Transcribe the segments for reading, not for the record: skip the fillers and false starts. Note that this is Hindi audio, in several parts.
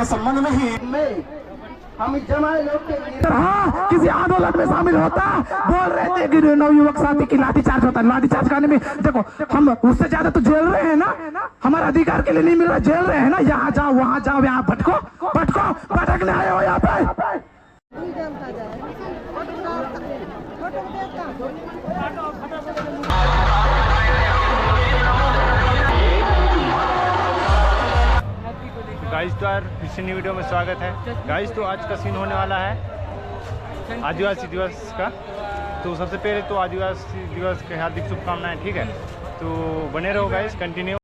संबंध में ही हम जमाए लोग के किसी आंदोलन में शामिल होता, बोल रहे थे कि नवयुवक साथी की लाठीचार्ज होता है। लाठीचार्ज करने में देखो हम उससे ज्यादा तो झेल रहे हैं ना, हमारा अधिकार के लिए नहीं मिल रहा, झेल रहे हैं ना। यहाँ जाओ वहाँ जाओ, यहाँ भटको भटको, भटकने आए हो यहाँ पे। गाइस तो यार फिर से नई वीडियो में स्वागत है। गाइस तो आज का सीन होने वाला है आदिवासी दिवस का। तो सबसे पहले तो आदिवासी दिवस के हार्दिक शुभकामनाएं, ठीक है। तो बने रहो गाइस, कंटिन्यू।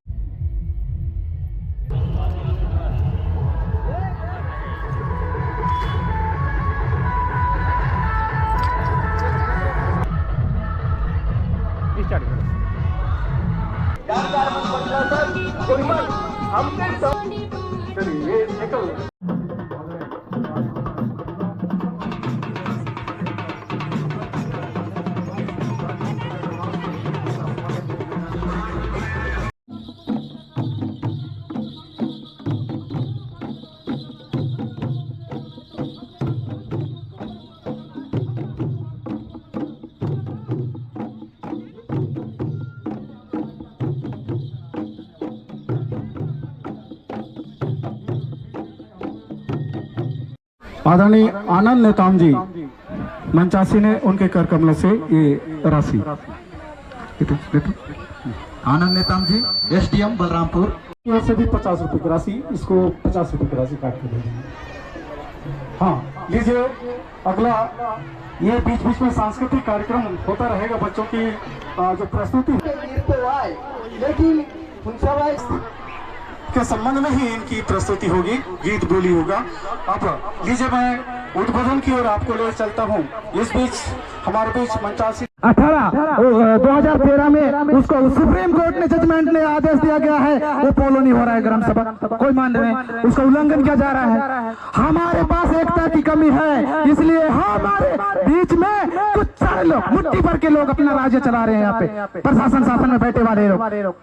आदरणीय आनंद नेताम जी मंचासी ने उनके कर कमलों से ये राशि आनंद नेताम जी एसडीएम बलरामपुर से भी 50 रुपए की राशि, इसको 50 रुपए की राशि काट के दे देंगे। हाँ लीजिए अगला। ये बीच बीच में सांस्कृतिक कार्यक्रम होता रहेगा, बच्चों की जो प्रस्तुति लेकिन के संबंध में ही इनकी प्रस्तुति होगी, गीत बोली होगा। अब लीजिए मैं उद्बोधन की ओर आपको ले चलता हूँ। इस बीच हमारे बीच मंचासी 2013 में उसको सुप्रीम कोर्ट ने जजमेंट ने आदेश दिया गया है, वो फॉलो नहीं हो रहा है ग्राम सभा, कोई मान रहे हैं, उसका उल्लंघन किया जा रहा है। हमारे पास एकता की कमी है, इसलिए हमारे बीच में कुछ सारे लोग मुट्ठी भर के लोग अपना राज्य चला रहे हैं। यहाँ पे प्रशासन शासन में बैठे वाले लोग,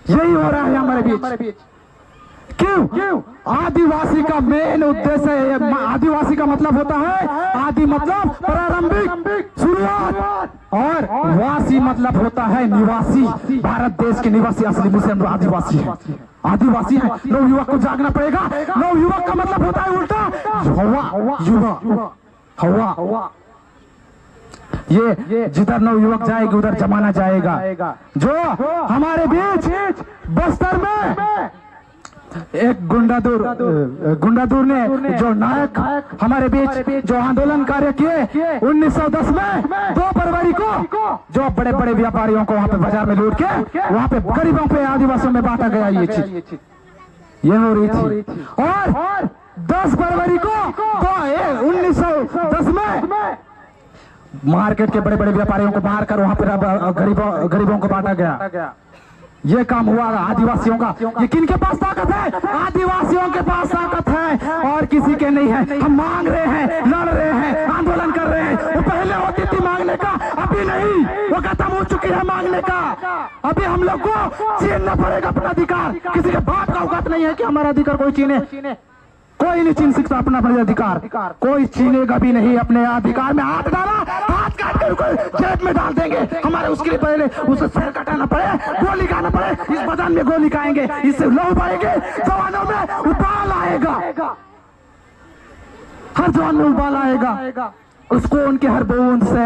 यही हो रहा है हमारे बीच। क्यों? आदिवासी का मेन उद्देश्य है, आदिवासी का मतलब होता है, आदि मतलब प्रारंभिक शुरुआत, और वासी मतलब होता है निवासी। भारत देश के निवासी असली मुस्लिम आदिवासी है, आदिवासी है। नवयुवक को जागना पड़ेगा। नवयुवक का मतलब होता है उल्टा हवा। ये जिधर नवयुवक जाएगी उधर जमाना जाएगा। जो हमारे बीच बस्तर में एक गुंडादूर ने जो नायक हमारे बीच जो आंदोलन कार्य किए 1910 में 2 फरवरी को, जो बड़े बड़े व्यापारियों को वहाँ पे बाजार में लूट के वहाँ पे गरीबों पे आदिवासियों में बांटा गया, ये चीज ये हो रही थी। और 10 फरवरी को 1910 में मार्केट के बड़े बड़े व्यापारियों को मार कर वहाँ पे गरीबों को बांटा गया। ये काम हुआ आदिवासियों का। ये किनके पास ताकत है? आदिवासियों के पास ताकत है और किसी के नहीं है। हम मांग रहे हैं, लड़ रहे हैं, आंदोलन कर रहे हैं। वो पहले होती थी मांगने का, अभी नहीं, वो खत्म हो चुकी है मांगने का। अभी हम लोग को छीनना पड़ेगा अपना अधिकार। किसी के बाप का औकात नहीं है कि हमारा अधिकार कोई छीने। कोई नहीं छीन सकता अपना अधिकार, कोई छीनेगा भी नहीं अपने अधिकार में। हाथ डाला, हाथ काट कर जेब में डाल देंगे। हमारे उसके लिए पहले उसे सर कटाना पड़े, गोली खाना पड़े, इस बदन में गोली खाएंगे, इससे लहू बहेंगे, जवानों में उबाल आएगा, हर जवान में उबाल आएगा। उसको उनके हर बूंद से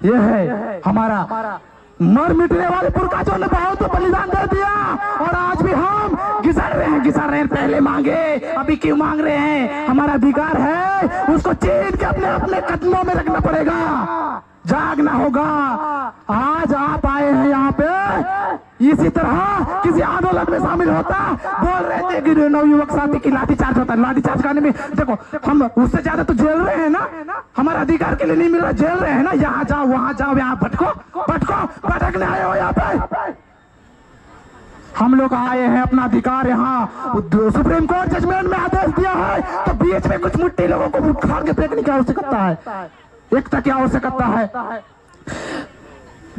ये है हमारा मर मिटने वाले पुरखाओं ने बहुत बलिदान दे दिया, और आज भी हम घिसर रहे हैं। पहले मांगे, अभी क्यों मांग रहे हैं? हमारा अधिकार है, उसको छीन के अपने अपने कदमों में रखना पड़ेगा, जागना होगा। आज आप आए हैं यहाँ पे, इसी तरह किसी आंदोलन में शामिल होता, बोल रहे थे कि नवयुवक साथी की लाठीचार्ज होता है। लाठीचार्ज करने में देखो हम उससे ज्यादा तो झेल रहे हैं ना, हमारा अधिकार के लिए नहीं मिल रहा, झेल रहे हैं ना। यहाँ जाओ वहाँ जाओ, यहाँ भटको भटकने आए हो यहाँ पे। हम लोग आए हैं अपना अधिकार, यहाँ सुप्रीम कोर्ट जजमेंट में आदेश दिया है, तो बीच में कुछ मुट्ठी लोगों को उखाड़ के फेंकने की आवश्यकता है। एकता की आवश्यकता है।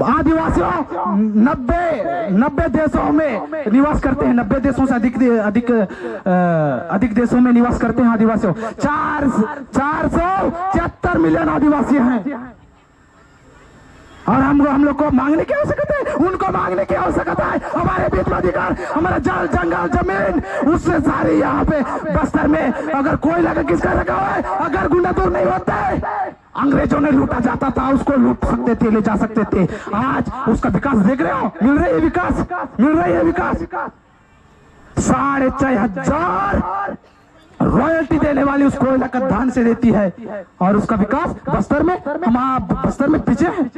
आदिवासियों 90 देशों में निवास करते हैं। 90 देशों से अधिक देशों में निवास करते हैं आदिवासियों। 473 मिलियन आदिवासी हैं। और हम लोग को मांगने की आवश्यकता है, उनको मांगने की आवश्यकता है। हमारे बीच अधिकार, हमारा जल जंगल जमीन, उससे सारी यहाँ पे बस्तर में अगर कोई लगा किसका लगा हुआ है, अगर गुंडा दूर नहीं होता है, अंग्रेजों ने लूटा जाता था, उसको लूट सकते थे, ले जा सकते थे। आज उसका विकास देख रहे हो, मिल रही है विकास, मिल रही है विकास। 6,500 रॉयल्टी देने वाली उस कोयला का धान से देती है, और उसका विकास बस्तर में, हम बस्तर में पीछे है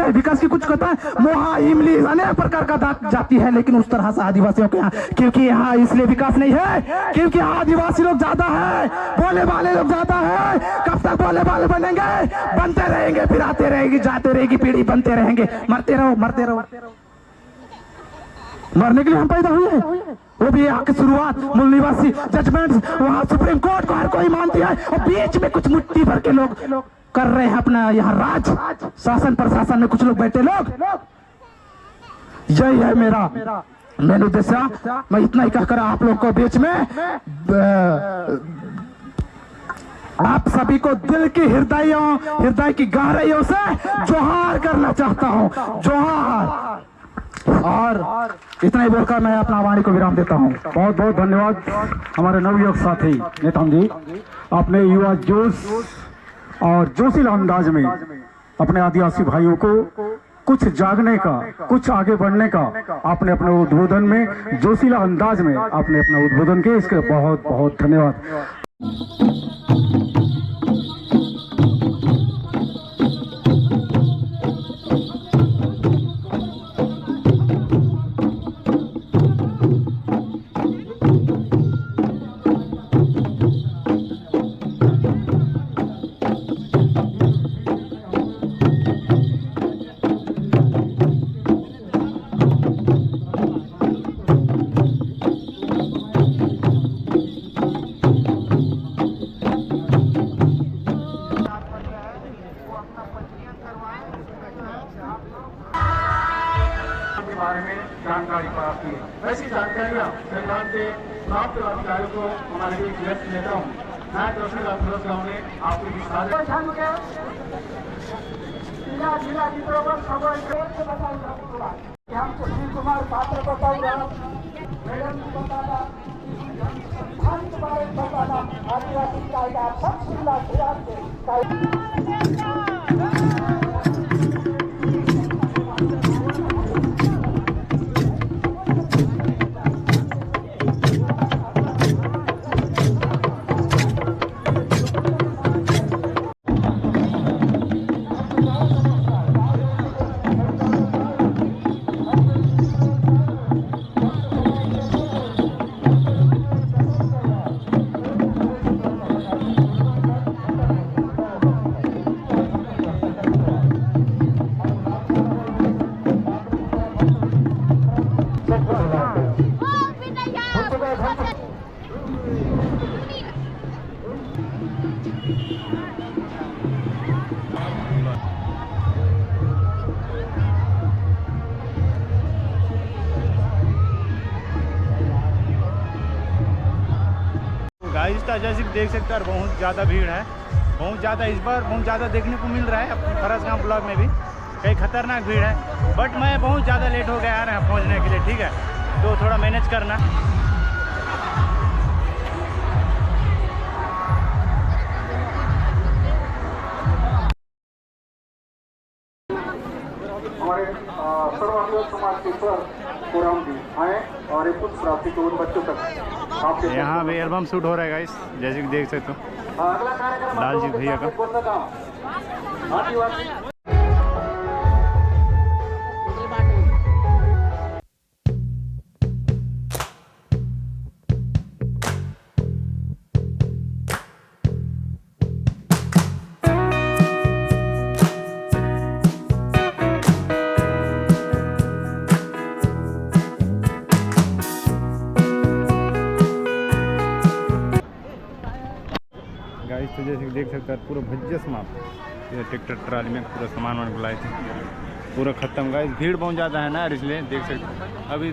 विकास की कुछ कहता है। मोहा इमली अनेक प्रकार का जाति है, लेकिन उस तरह से आदिवासियों के यहाँ, क्योंकि यहाँ इसलिए विकास नहीं है क्योंकि यहाँ आदिवासी लोग ज्यादा है, बोले वाले लोग ज्यादा है। कब तक बोले वाले बनेंगे? बनते रहेंगे, फिर आते रहेगी, जाते रहेगी पीढ़ी, बनते रहेंगे, मरते रहो। मरने के लिए हम पैदा हुए हैं, वो भी यहाँ की शुरुआत मूल निवासी जजमेंट, वहाँ सुप्रीम कोर्ट को हर कोई मानती है, और बीच में कुछ मुट्ठी भर के लोग कर रहे हैं अपना यहाँ राज, शासन प्रशासन में कुछ लोग बैठे लोग। यही है मेरा मेन उद्देश्य। मैं इतना ही कहकर आप लोग को बीच में आप सभी को दिल की हृदय की गहराइयों से जोहार करना चाहता हूँ, जोहार। और इतना ही बोलकर मैं अपना वाणी को विराम देता हूँ। बहुत बहुत धन्यवाद हमारे नवयुवक साथी नेताम जी, आपने युवा जोश और जोशीला अंदाज में अपने आदिवासी भाइयों को कुछ जागने का, कुछ आगे बढ़ने का आपने अपने उद्बोधन में, जोशीला अंदाज में आपने अपना उद्बोधन किया, इसके बहुत बहुत धन्यवाद। बारे में जानकारी प्राप्त की। ऐसी जानकारियाँ संविधान के प्राप्त अधिकारियों को हमारे बीच व्यक्त लेता हूँ। मैं तहसीलदार फिरोज गाँव ने आपके बीच जिला चित्रों खबर हम सुशील कुमार पात्र बताऊंगा, मैडम बताना, बताना आदिवासी कायदा सब जिला गाइस जैसे देख सकते हैं बहुत ज़्यादा भीड़ है, बहुत ज़्यादा इस बार बहुत ज़्यादा देखने को मिल रहा है अपने फरसगांव ब्लॉक में भी कई खतरनाक भीड़ है। बट मैं बहुत ज़्यादा लेट हो गया है पहुंचने के लिए, ठीक है, तो थोड़ा मैनेज करना। हमारे सर्वाधिक समाज के सर पुराम जी आए और एक कुछ प्राप्ति को उन बच्चों तक आपके यहाँ भी एल्बम शूट हो रहा है गाइस, जैसे कि देख सकते हो अगला कार्यक्रम लाल जी भैया का। आदिवासी गाइस तो जैसे कि देख सकते हैं पूरा भज्य समाप्त, ट्रैक्टर ट्राली में पूरा सामान वान बुलाए थे। पूरा ख़त्म गाइस। भीड़ बहुत ज़्यादा है ना, इसलिए देख सकते हैं। अभी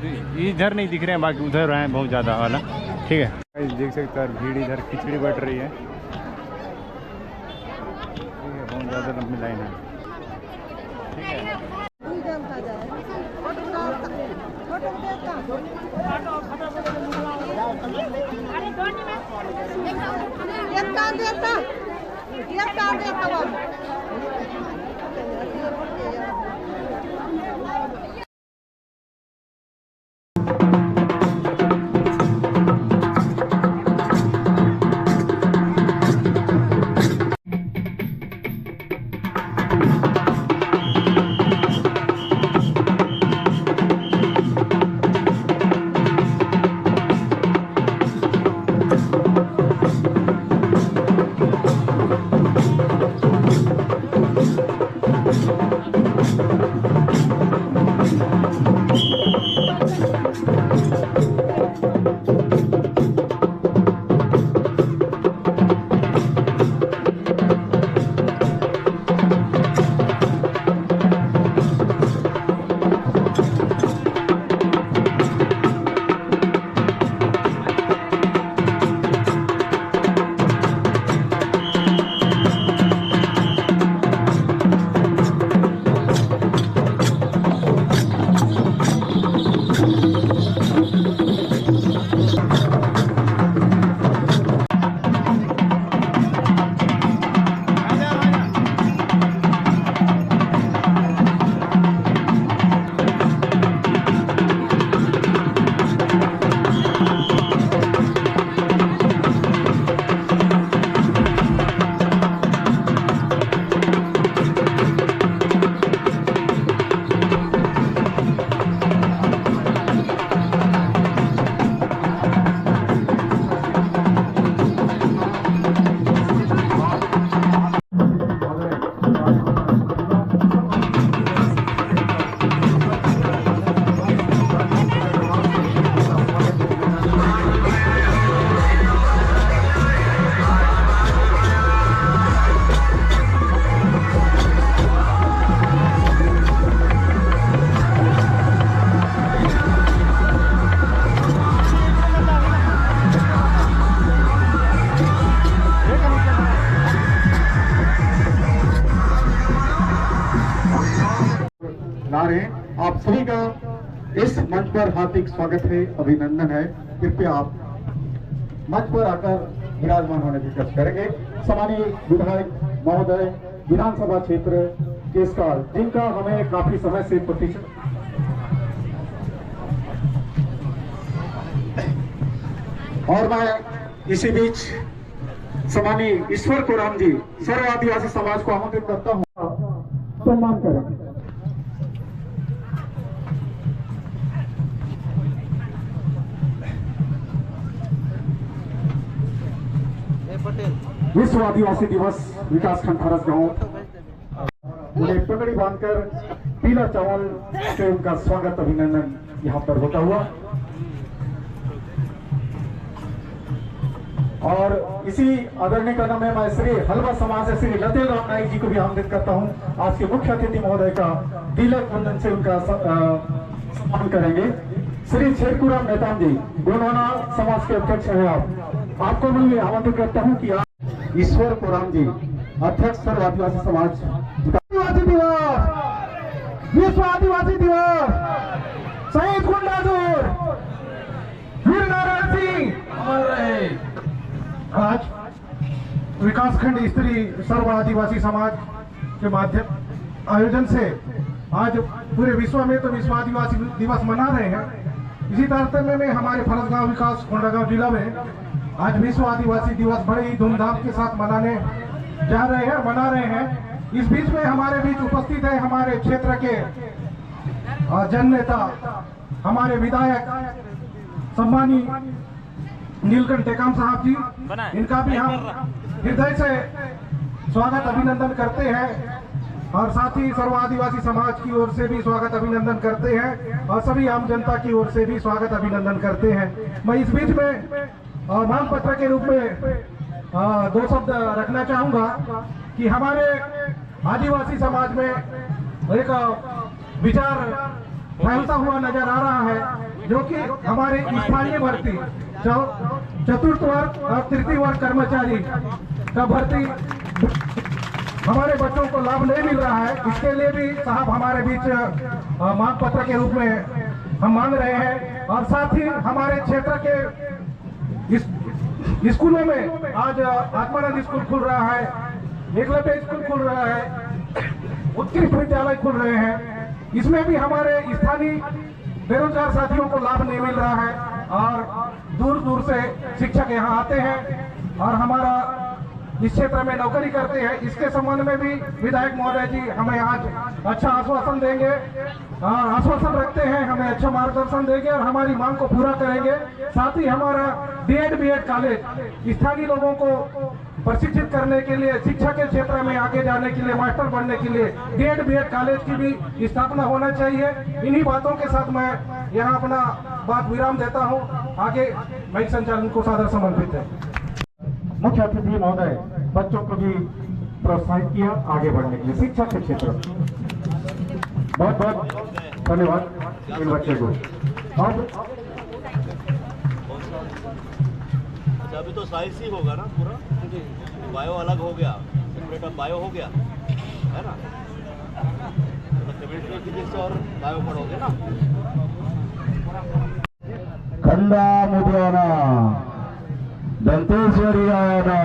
इधर नहीं दिख रहे हैं, बाकी उधर हैं बहुत ज़्यादा वाला। ठीक है गाइस, देख सकते हैं भीड़ इधर खिचड़ी बट रही है। ठीक है, बहुत ज़्यादा लंबी लाइन है। ठीक है, नारे आप सभी का इस मंच पर हार्दिक स्वागत है, अभिनंदन है। कृपया आप मंच पर आकर विराजमान होने की कोशिश करेंगे। सम्मानीय विधायक महोदय विधानसभा क्षेत्र केसकाल, जिनका हमें काफी समय से प्रतीक्षा, और मैं इसी बीच सम्मानीय ईश्वर कोराम जी सर्व आदिवासी समाज को आमंत्रित करता हूँ, सम्मान करें। विश्व आदिवासी दिवस विकासखंड फरस गांव, उन्हें पगड़ी बांधकर पीला चावल से उनका स्वागत अभिनंदन यहाँ पर होता हुआ। और इसी आदरणीय कदम में मैं श्री हलवा समाज से श्री लतेल राम नाईक जी को भी आमंत्रित करता हूँ। आज के मुख्य अतिथि महोदय का तिलक बंधन से उनका सम्मान करेंगे। श्री छेरकुराम नेताम जी गोंडवाना समाज के अध्यक्ष हैं आपको मैं आमंत्रित करता हूँ कि आप ईश्वर कोराम जी अध्यक्ष सर्व आदिवासी समाज आदिवासी दिवस, विश्व आदिवासी दिवस, शहीद गुंडाधुर वीर नारायण सिंह। आज विकासखंड स्त्री सर्व आदिवासी समाज के माध्यम आयोजन से आज पूरे विश्व में तो विश्व आदिवासी दिवस मना रहे हैं। इसी तारतम्य में हमारे फरसगांव विकास कोंडागांव जिला में आज विश्व आदिवासी दिवस बड़े ही धूमधाम के साथ मना रहे हैं। इस बीच में हमारे बीच उपस्थित है हमारे क्षेत्र के जननेता, हमारे विधायक सम्मानी नीलकंठ टेकाम साहब जी, इनका भी हम हृदय से स्वागत अभिनंदन करते हैं और साथ ही सर्व आदिवासी समाज की ओर से भी स्वागत अभिनंदन करते हैं और सभी आम जनता की ओर से भी स्वागत अभिनंदन करते हैं। मैं इस बीच में मांग पत्र के रूप में 2 शब्द रखना चाहूंगा कि हमारे आदिवासी समाज में एक विचार फैलता हुआ नजर आ रहा है, जो कि हमारे स्थानीय भर्ती चतुर्थ वर्ग और तृतीय वर्ग कर्मचारी का भर्ती हमारे बच्चों को लाभ नहीं मिल रहा है। इसके लिए भी साहब हमारे बीच मांग पत्र के रूप में हम मांग रहे हैं। और साथ ही हमारे क्षेत्र के स्कूलों में आज आत्मानंद स्कूल खुल रहा है, एकलव्य स्कूल खुल रहा है, उत्कृष्ट विद्यालय खुल रहे हैं। इसमें भी हमारे स्थानीय बेरोजगार साथियों को लाभ नहीं मिल रहा है और दूर दूर से शिक्षक यहाँ आते हैं और हमारा इस क्षेत्र में नौकरी करते हैं। इसके संबंध में भी विधायक महोदय जी हमें आज अच्छा आश्वासन देंगे, आश्वासन रखते हैं, हमें अच्छा मार्गदर्शन देंगे और हमारी मांग को पूरा करेंगे। साथ ही हमारा डीएड बीएड कॉलेज स्थानीय लोगों को प्रशिक्षित करने के लिए, शिक्षा के क्षेत्र में आगे जाने के लिए, मास्टर बनने के लिए डीएड बीएड कॉलेज की भी स्थापना होना चाहिए। इन्हीं बातों के साथ मैं यहाँ अपना बात विराम देता हूँ। आगे माइक संचालन को सादर समर्पित है। मुख्य अतिथि महोदय बच्चों को भी प्रोत्साहित किया आगे बढ़ने के लिए शिक्षा के क्षेत्र। बहुत बहुत धन्यवाद इन बच्चे को। अब अभी तो साइंस ही होगा ना पूरा, बायो अलग हो गया, सेपरेट अब बायो हो गया है ना, तो केमिस्ट्री फिजिक्स और बायो पढ़ोगे ना। खंडा मुद्राना दंतेश्वरी आयाना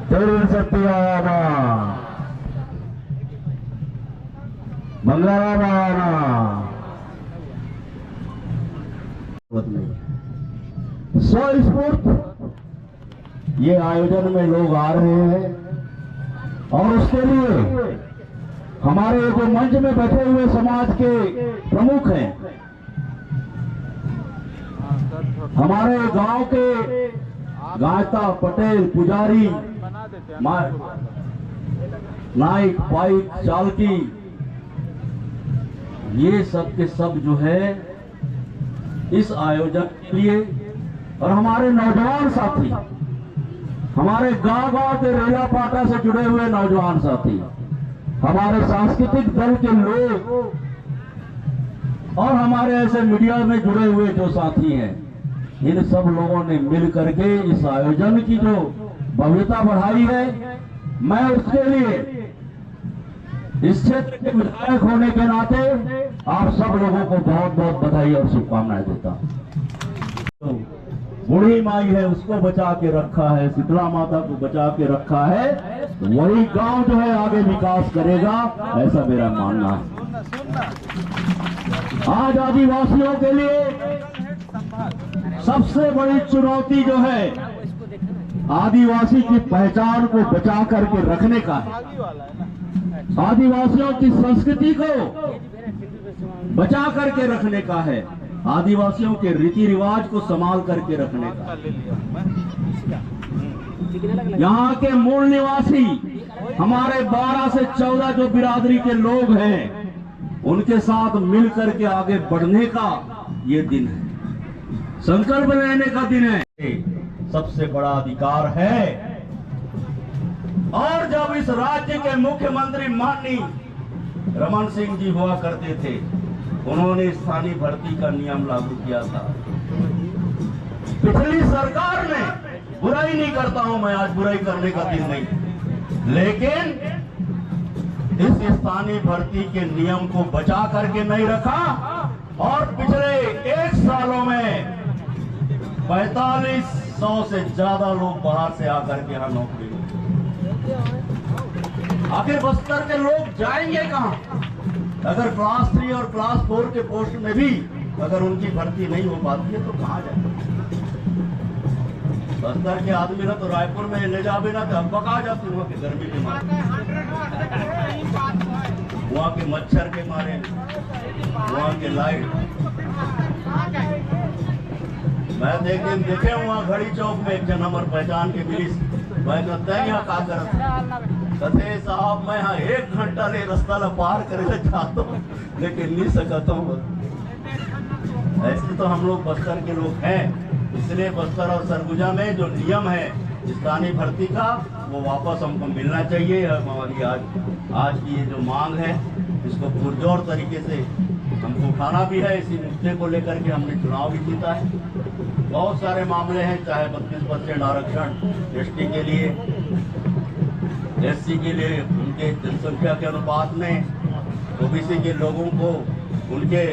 तेरी शक्ति आयाना मंगलाराम आयाना। स्वस्फूर्त ये आयोजन में लोग आ रहे हैं और उसके लिए हमारे जो मंच में बैठे हुए समाज के प्रमुख हैं, हमारे गांव के गायता पटेल पुजारी नाइक पाइक चालकी, ये सब के सब जो है इस आयोजन के लिए, और हमारे नौजवान साथी, हमारे गांव-गांव के रेला पाटा से जुड़े हुए नौजवान साथी, हमारे सांस्कृतिक दल के लोग और हमारे ऐसे मीडिया में जुड़े हुए जो साथी हैं, इन सब लोगों ने मिल करके इस आयोजन की जो भव्यता बढ़ाई है, मैं उसके लिए इस क्षेत्र के विधायक होने के नाते आप सब लोगों को बहुत बहुत बधाई और शुभकामनाएं देता हूं। तो बूढ़ी माई है उसको बचा के रखा है, शीतला माता को बचा के रखा है, वही गांव जो है आगे विकास करेगा, ऐसा मेरा मानना है। आज आदिवासियों के लिए सबसे बड़ी चुनौती जो है आदिवासी की पहचान को बचा करके रखने का है, आदिवासियों की संस्कृति को बचा करके रखने का है, आदिवासियों के रीति रिवाज को संभाल करके रखने का। यहाँ के मूल निवासी हमारे 12 से 14 जो बिरादरी के लोग हैं, उनके साथ मिल करके आगे बढ़ने का ये दिन है, संकल्प लेने का दिन है। सबसे बड़ा अधिकार है। और जब इस राज्य के मुख्यमंत्री माननीय रमन सिंह जी हुआ करते थे, उन्होंने स्थानीय भर्ती का नियम लागू किया था। पिछली सरकार ने, बुराई नहीं करता हूं मैं, आज बुराई करने का दिन नहीं, लेकिन इस स्थानीय भर्ती के नियम को बचा करके नहीं रखा और पिछले 1 सालों में 4500 से ज्यादा लोग बाहर से आकर के यहाँ नौकरी। आखिर बस्तर के लोग जाएंगे कहां? अगर क्लास 3 और क्लास 4 के पोस्ट में भी अगर उनकी भर्ती नहीं हो पाती है तो कहां जाए? बस्तर के आदमी ना तो रायपुर में ले जावे ना तो पका जाते वहां के गर्मी के मारे, वहां के मच्छर के मारे, वहां के लाइट। मैं देखे वहां घड़ी चौक में एक जन हमार पहचान के मिली, मैं कहते यहाँ का कहते साहब मैं यहाँ 1 घंटा ले रास्ता ला पार करे चाहता हूँ लेकिन नहीं सकता हूँ। ऐसे तो हम लोग बस्तर के लोग हैं, इसलिए बस्तर और सरगुजा में जो नियम है स्थानीय भर्ती का वो वापस हमको मिलना चाहिए। हमारी आज की ये जो मांग है इसको पुरजोर तरीके से हमको उठाना भी है। इसी मुद्दे को लेकर के हमने चुनाव भी जीता है। बहुत सारे मामले हैं, चाहे 32% आरक्षण एसटी के लिए, एससी के लिए उनके जनसंख्या के अनुपात में, ओबीसी के लोगों को उनके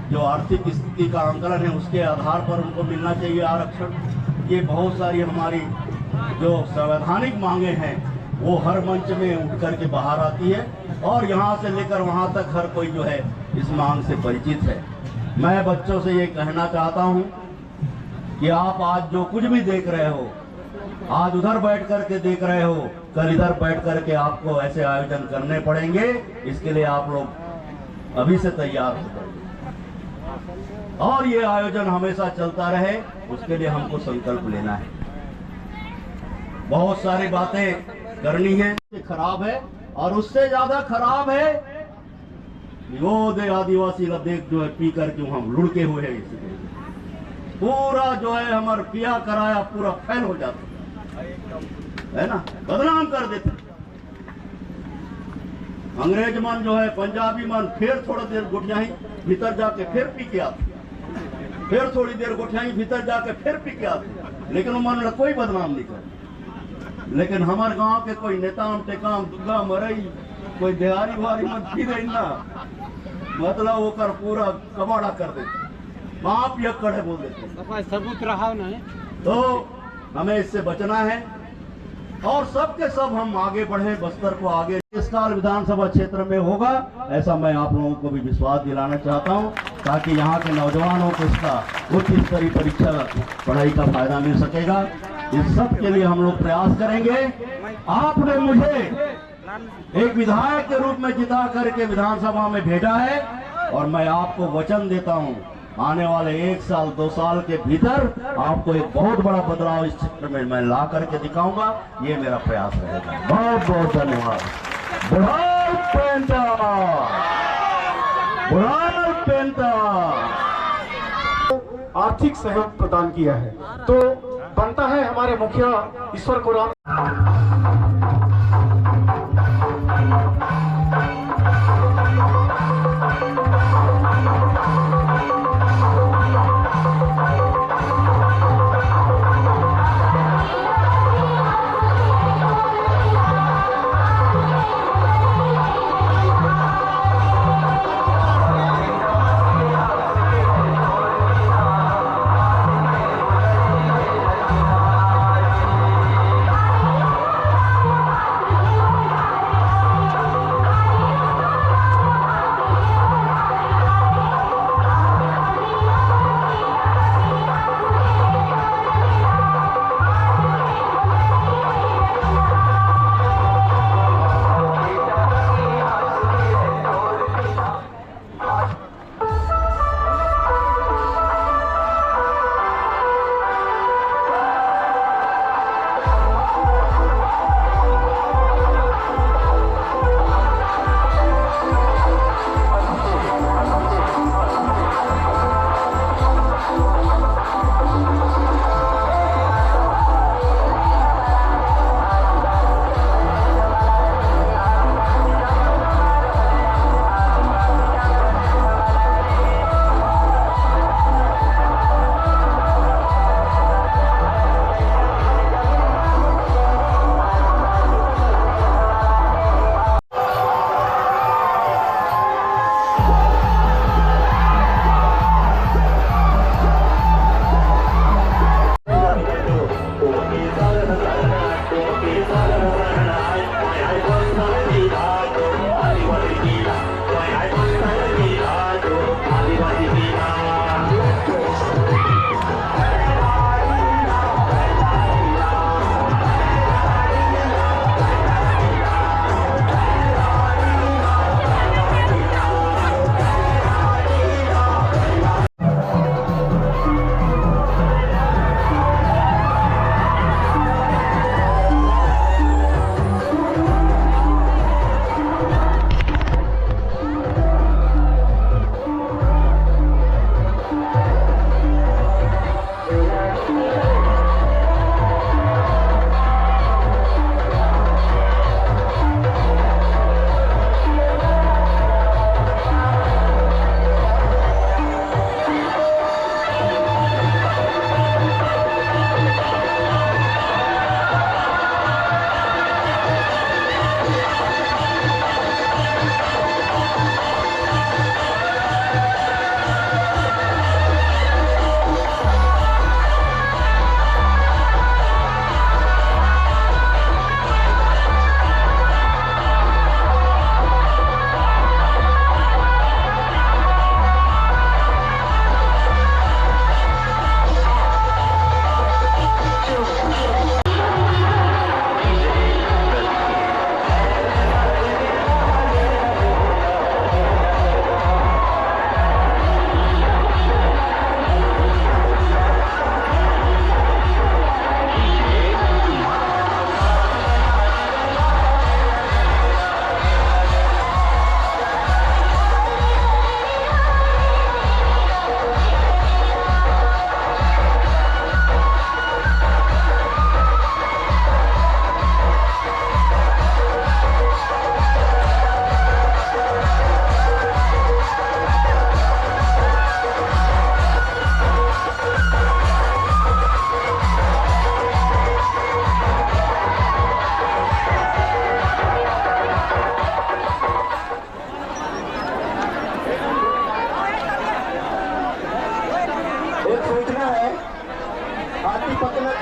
जो आर्थिक स्थिति का आंकलन है उसके आधार पर उनको मिलना चाहिए आरक्षण। ये बहुत सारी हमारी जो संवैधानिक मांगे हैं वो हर मंच में उठ कर के बाहर आती है और यहाँ से लेकर वहाँ तक हर कोई जो है इस मांग से परिचित है। मैं बच्चों से ये कहना चाहता हूँ कि आप आज जो कुछ भी देख रहे हो, आज उधर बैठ कर के देख रहे हो, कल इधर बैठ कर के आपको ऐसे आयोजन करने पड़ेंगे। इसके लिए आप लोग अभी से तैयार हो जाइए और ये आयोजन हमेशा चलता रहे, उसके लिए हमको संकल्प लेना है। बहुत सारी बातें करनी है, खराब है और उससे ज्यादा खराब है वो दे आदिवासी देख जो है पी कर क्यों हम लुढ़के हुए हैं। इसलिए पूरा जो है हमारा पिया कराया पूरा फैल हो जाता है ना, बदनाम कर देते। अंग्रेज मन जो है पंजाबी मन फिर थोड़ा देर गुटियाई भीतर जाके फिर पी के आते, फिर थोड़ी देर गुटियाई भीतर जाके फिर पी के आते, लेकिन वो मन कोई बदनाम नहीं कर। लेकिन हमारे गांव के कोई नेताम टेकाम दुर्गा मरई कोई देहारी वारी मत पी रही ना, मतलब वो कर पूरा कबाड़ा कर देते, माँ पियक्कड़ है बोल देते। सबूत रहा नहीं तो हमें इससे बचना है और सबके सब हम आगे बढ़े, बस्तर को आगे इस साल विधानसभा क्षेत्र में होगा, ऐसा मैं आप लोगों को भी विश्वास दिलाना चाहता हूं, ताकि यहाँ के नौजवानों को इसका उच्च स्तरीय परीक्षा पढ़ाई का फायदा मिल सकेगा। इस सब के लिए हम लोग प्रयास करेंगे। आपने मुझे एक विधायक के रूप में जिता करके विधानसभा में भेजा है और मैं आपको वचन देता हूं आने वाले 1 साल 2 साल के भीतर आपको एक बहुत बड़ा बदलाव इस क्षेत्र में मैं ला करके दिखाऊंगा। ये मेरा प्रयास रहेगा। बहुत बहुत धन्यवाद। बुढ़ाल पेंटा, बुढ़ाल पेंटा। आर्थिक सहयोग प्रदान किया है, तो बनता है हमारे मुखिया ईश्वर कुरान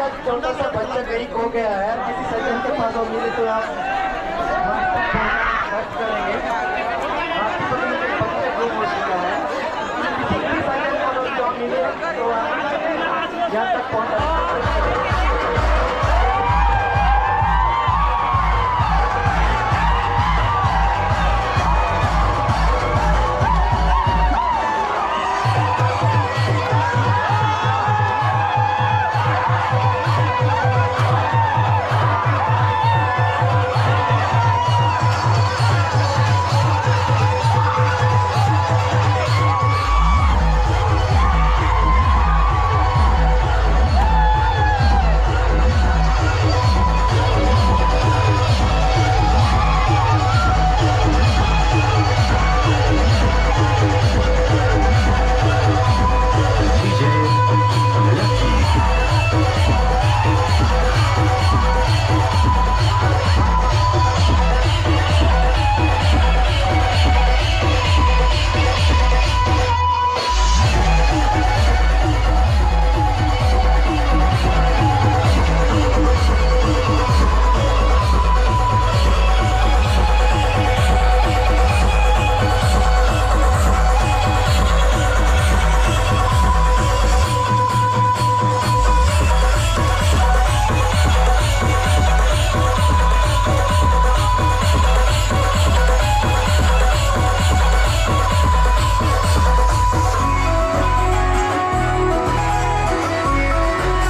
आपका छोटा सा बच्चा कहीं खो गया है, किसी सज्जन के पास और मिले तो आप खर्च करेंगे। आपकी बगल में एक बच्चा गुम हो चुका है, किसी भी सज्जन को जो मिले तो आप यहाँ तक पहुँचा